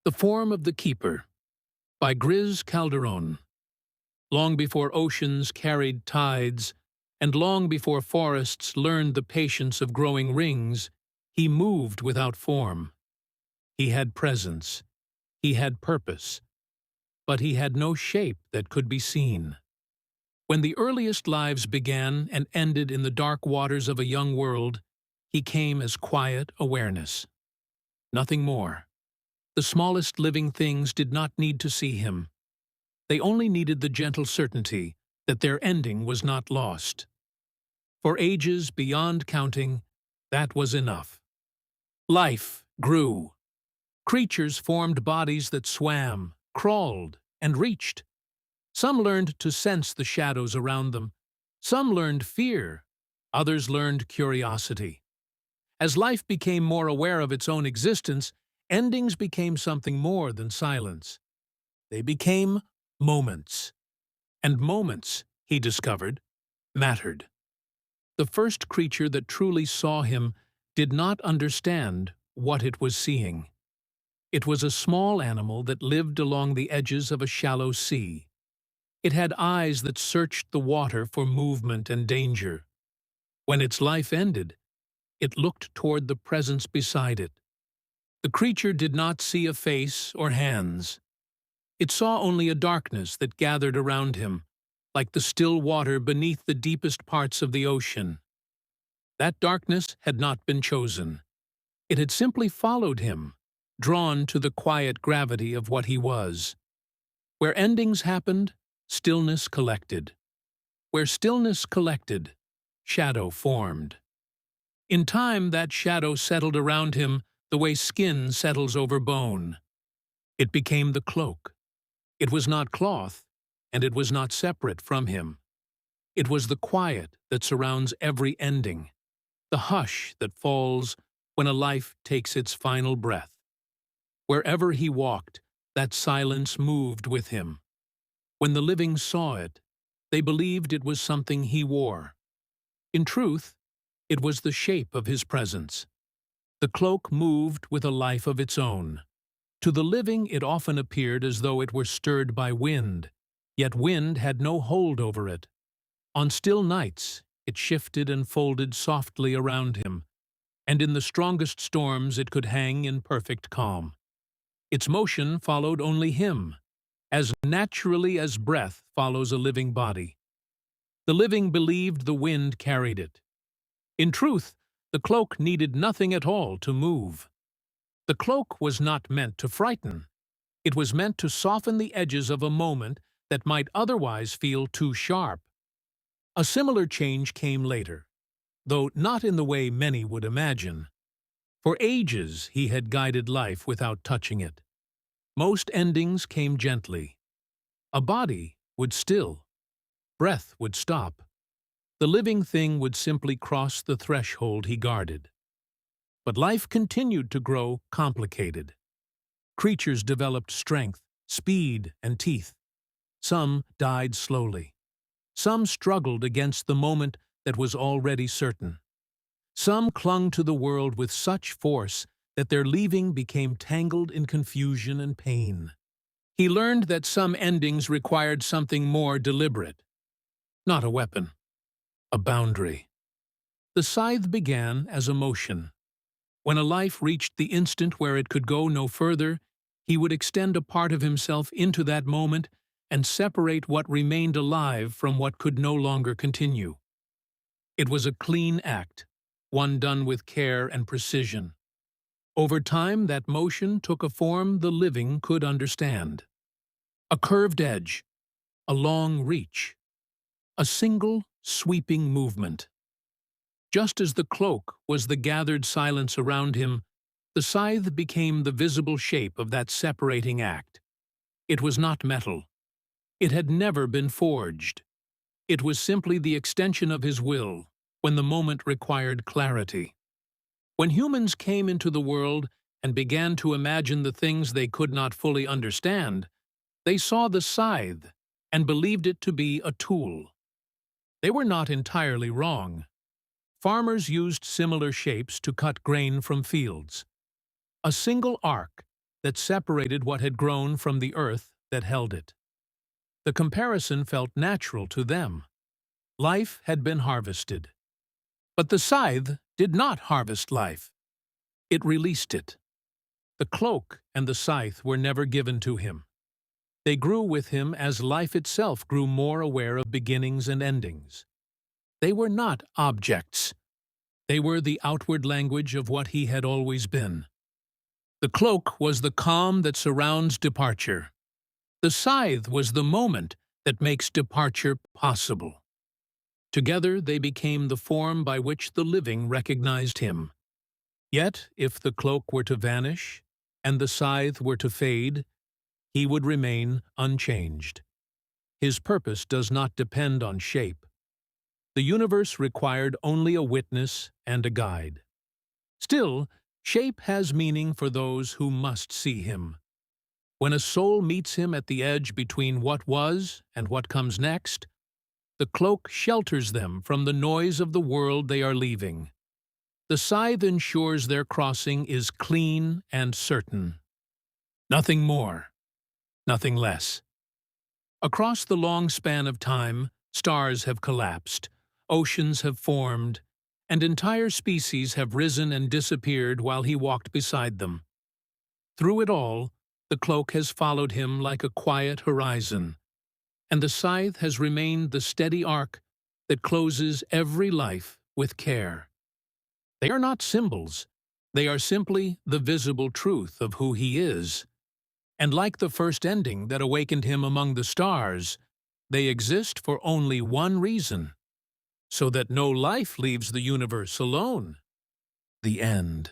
The Form of the Keeper by Griz Calderon. Long before oceans carried tides, and long before forests learned the patience of growing rings, he moved without form. He had presence, he had purpose, but he had no shape that could be seen. When the earliest lives began and ended in the dark waters of a young world, he came as quiet awareness. Nothing more. The smallest living things did not need to see him. They only needed the gentle certainty that their ending was not lost. For ages beyond counting, that was enough. Life grew. Creatures formed bodies that swam, crawled, and reached. Some learned to sense the shadows around them. Some learned fear. Others learned curiosity. As life became more aware of its own existence, endings became something more than silence. They became moments. And moments, he discovered, mattered. The first creature that truly saw him did not understand what it was seeing. It was a small animal that lived along the edges of a shallow sea. It had eyes that searched the water for movement and danger. When its life ended, it looked toward the presence beside it. The creature did not see a face or hands. It saw only a darkness that gathered around him, like the still water beneath the deepest parts of the ocean. That darkness had not been chosen. It had simply followed him, drawn to the quiet gravity of what he was. Where endings happened, stillness collected. Where stillness collected, shadow formed. In time, that shadow settled around him the way skin settles over bone. It became the cloak. It was not cloth, and it was not separate from him. It was the quiet that surrounds every ending, the hush that falls when a life takes its final breath. Wherever he walked, that silence moved with him. When the living saw it, they believed it was something he wore. In truth, it was the shape of his presence. The cloak moved with a life of its own. To the living it often appeared as though it were stirred by wind, yet wind had no hold over it. On still nights it shifted and folded softly around him, and in the strongest storms it could hang in perfect calm. Its motion followed only him, as naturally as breath follows a living body. The living believed the wind carried it. In truth, the cloak needed nothing at all to move. The cloak was not meant to frighten. It was meant to soften the edges of a moment that might otherwise feel too sharp. A similar change came later, though not in the way many would imagine. For ages he had guided life without touching it. Most endings came gently. A body would still. Breath would stop. The living thing would simply cross the threshold he guarded. But life continued to grow complicated. Creatures developed strength, speed, and teeth. Some died slowly. Some struggled against the moment that was already certain. Some clung to the world with such force that their leaving became tangled in confusion and pain. He learned that some endings required something more deliberate. Not a weapon. A boundary. The scythe began as a motion. When a life reached the instant where it could go no further, he would extend a part of himself into that moment and separate what remained alive from what could no longer continue. It was a clean act, one done with care and precision. Over time, that motion took a form the living could understand. A curved edge, a long reach, a single, sweeping movement. Just as the cloak was the gathered silence around him, the scythe became the visible shape of that separating act. It was not metal. It had never been forged. It was simply the extension of his will when the moment required clarity. When humans came into the world and began to imagine the things they could not fully understand, they saw the scythe and believed it to be a tool. They were not entirely wrong. Farmers used similar shapes to cut grain from fields. A single arc, that separated what had grown from the earth that held it. The comparison felt natural to them. Life had been harvested. But the scythe did not harvest life. It released it. The cloak and the scythe were never given to him. They grew with him as life itself grew more aware of beginnings and endings. They were not objects. They were the outward language of what he had always been. The cloak was the calm that surrounds departure. The scythe was the moment that makes departure possible. Together they became the form by which the living recognized him. Yet, if the cloak were to vanish, and the scythe were to fade, he would remain unchanged. His purpose does not depend on shape. The universe required only a witness and a guide. Still, shape has meaning for those who must see him. When a soul meets him at the edge between what was and what comes next, the cloak shelters them from the noise of the world they are leaving. The scythe ensures their crossing is clean and certain. Nothing more, nothing less. Across the long span of time, stars have collapsed, oceans have formed, and entire species have risen and disappeared while he walked beside them. Through it all, the cloak has followed him like a quiet horizon, and the scythe has remained the steady arc that closes every life with care. They are not symbols. They are simply the visible truth of who he is. And like the first ending that awakened him among the stars, they exist for only one reason, so that no life leaves the universe alone: the end.